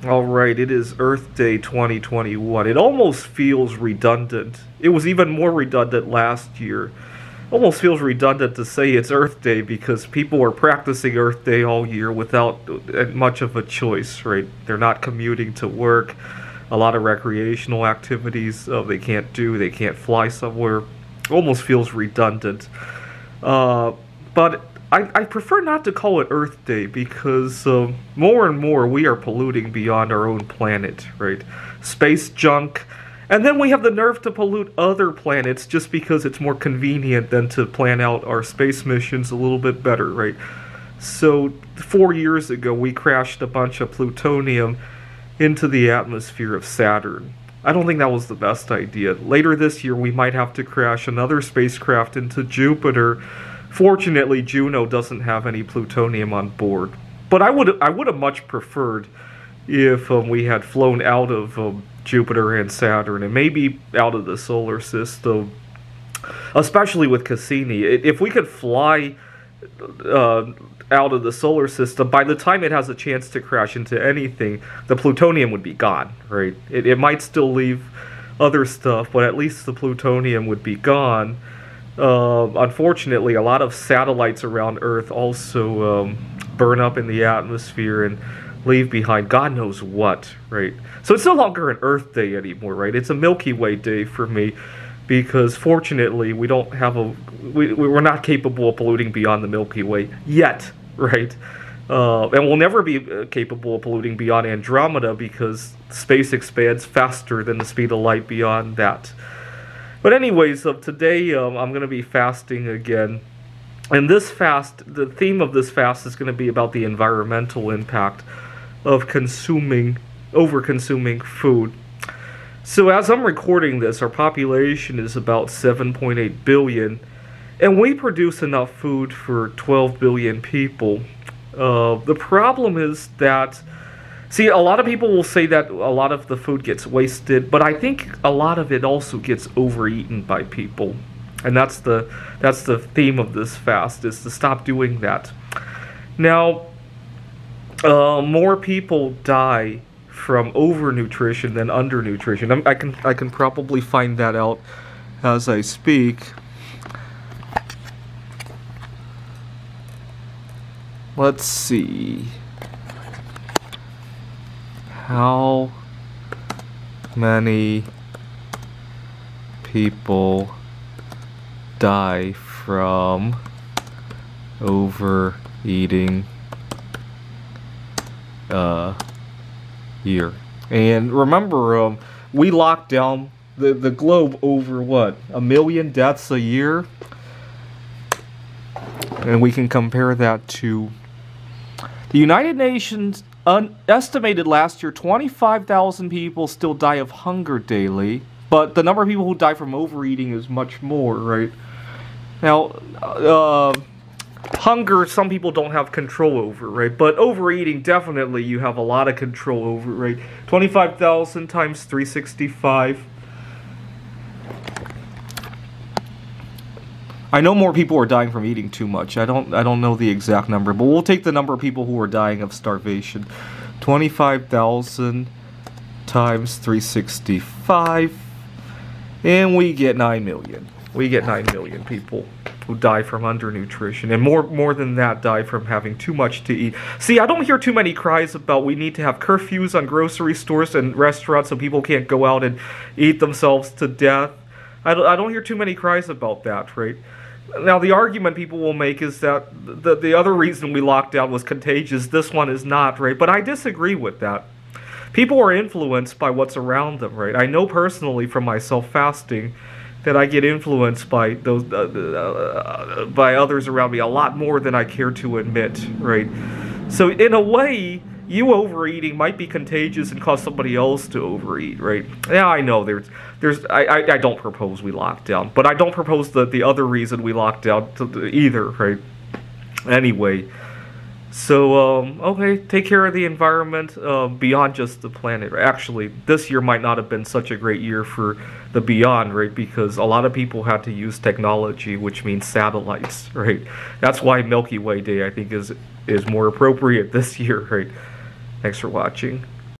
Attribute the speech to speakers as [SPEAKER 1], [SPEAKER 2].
[SPEAKER 1] Alright, it is Earth Day 2021. It almost feels redundant. It was even more redundant last year. Almost feels redundant to say it's Earth Day because people are practicing Earth Day all year without much of a choice, right? They're not commuting to work. A lot of recreational activities they can't do. They can't fly somewhere. Almost feels redundant. But I prefer not to call it Earth Day because more and more we are polluting beyond our own planet, right? Space junk. And then we have the nerve to pollute other planets just because it's more convenient than to plan out our space missions a little bit better, right? So 4 years ago we crashed a bunch of plutonium into the atmosphere of Saturn. I don't think that was the best idea. Later this year we might have to crash another spacecraft into Jupiter. Fortunately, Juno doesn't have any plutonium on board. But I would have much preferred if we had flown out of Jupiter and Saturn, and maybe out of the solar system, especially with Cassini. If we could fly out of the solar system, by the time it has a chance to crash into anything, the plutonium would be gone, right? It might still leave other stuff, but at least the plutonium would be gone. Unfortunately, a lot of satellites around Earth also burn up in the atmosphere and leave behind God knows what, right? So it's no longer an Earth Day anymore, right? It's a Milky Way day for me because fortunately we don't have we're not capable of polluting beyond the Milky Way yet, right? And we'll never be capable of polluting beyond Andromeda because space expands faster than the speed of light beyond that. But anyways, today I'm going to be fasting again. And this fast, the theme of this fast is going to be about the environmental impact of over-consuming food. So as I'm recording this, our population is about 7.8 billion, and we produce enough food for 12 billion people. The problem is that, see, a lot of people will say that a lot of the food gets wasted, but I think a lot of it also gets overeaten by people. And that's the theme of this fast, is to stop doing that. Now, more people die from overnutrition than undernutrition. I can probably find that out as I speak. Let's see. How many people die from overeating year? And remember, we locked down the globe over what? 1 million deaths a year? And we can compare that to the United Nations estimated last year 25,000 people still die of hunger daily, but the number of people who die from overeating is much more, right? Now, hunger, some people don't have control over, right? But overeating, definitely you have a lot of control over, right? 25,000 times 365. I know more people are dying from eating too much. I don't know the exact number, but we'll take the number of people who are dying of starvation. 25,000 times 365, and we get 9 million. We get 9 million people who die from undernutrition, and more than that die from having too much to eat. See, I don't hear too many cries about we need to have curfews on grocery stores and restaurants so people can't go out and eat themselves to death. I don't hear too many cries about that, right? Now, the argument people will make is that the other reason we locked down was contagious. This one is not, right? But I disagree with that. People are influenced by what's around them, right? I know personally from myself fasting that I get influenced by those by others around me a lot more than I care to admit, right? So in a way, you overeating might be contagious and cause somebody else to overeat, right? Yeah, I know I don't propose we lock down, but I don't propose the other reason we locked down either, right? Anyway, so, okay, take care of the environment beyond just the planet. Actually, this year might not have been such a great year for the beyond, right? Because a lot of people had to use technology, which means satellites, right? That's why Milky Way Day, I think, is more appropriate this year, right? Thanks for watching.